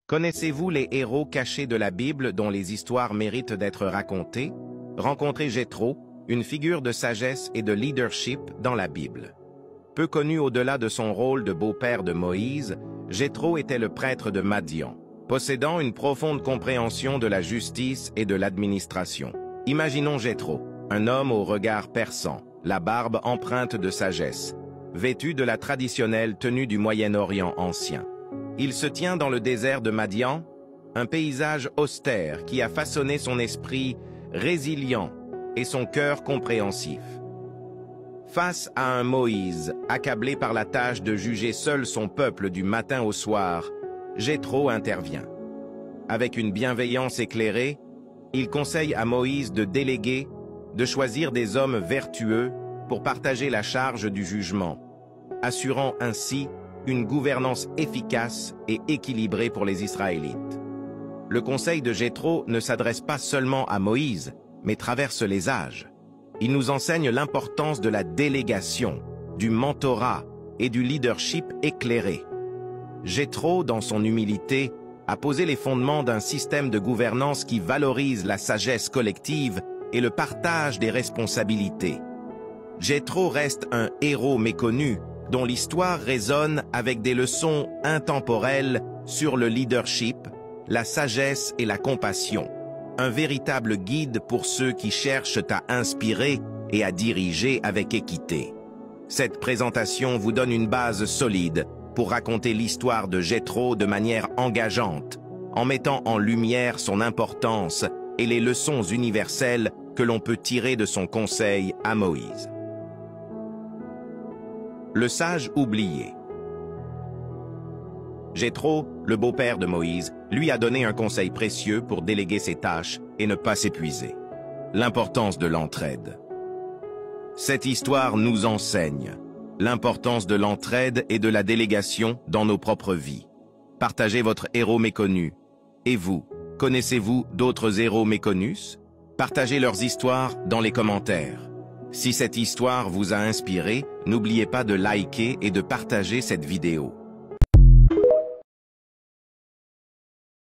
Connaissez-vous les héros cachés de la Bible dont les histoires méritent d'être racontées? Rencontrez Jéthro, une figure de sagesse et de leadership dans la Bible. Peu connu au-delà de son rôle de beau-père de Moïse, Jéthro était le prêtre de Madian, possédant une profonde compréhension de la justice et de l'administration. Imaginons Jéthro, un homme au regard perçant, la barbe empreinte de sagesse, vêtu de la traditionnelle tenue du Moyen-Orient ancien. Il se tient dans le désert de Madian, un paysage austère qui a façonné son esprit résilient et son cœur compréhensif. Face à un Moïse, accablé par la tâche de juger seul son peuple du matin au soir, Jéthro intervient. Avec une bienveillance éclairée, il conseille à Moïse de déléguer, de choisir des hommes vertueux pour partager la charge du jugement, assurant ainsi une gouvernance efficace et équilibrée pour les Israélites. Le conseil de Jéthro ne s'adresse pas seulement à Moïse, mais traverse les âges. Il nous enseigne l'importance de la délégation, du mentorat et du leadership éclairé. Jéthro, dans son humilité, a posé les fondements d'un système de gouvernance qui valorise la sagesse collective et le partage des responsabilités. Jéthro reste un héros méconnu, dont l'histoire résonne avec des leçons intemporelles sur le leadership, la sagesse et la compassion. Un véritable guide pour ceux qui cherchent à inspirer et à diriger avec équité. Cette présentation vous donne une base solide pour raconter l'histoire de Jéthro de manière engageante, en mettant en lumière son importance et les leçons universelles que l'on peut tirer de son conseil à Moïse. Le sage oublié. Jéthro, le beau-père de Moïse, lui a donné un conseil précieux pour déléguer ses tâches et ne pas s'épuiser. L'importance de l'entraide. Cette histoire nous enseigne l'importance de l'entraide et de la délégation dans nos propres vies. Partagez votre héros méconnu. Et vous, connaissez-vous d'autres héros méconnus? Partagez leurs histoires dans les commentaires. Si cette histoire vous a inspiré, n'oubliez pas de liker et de partager cette vidéo.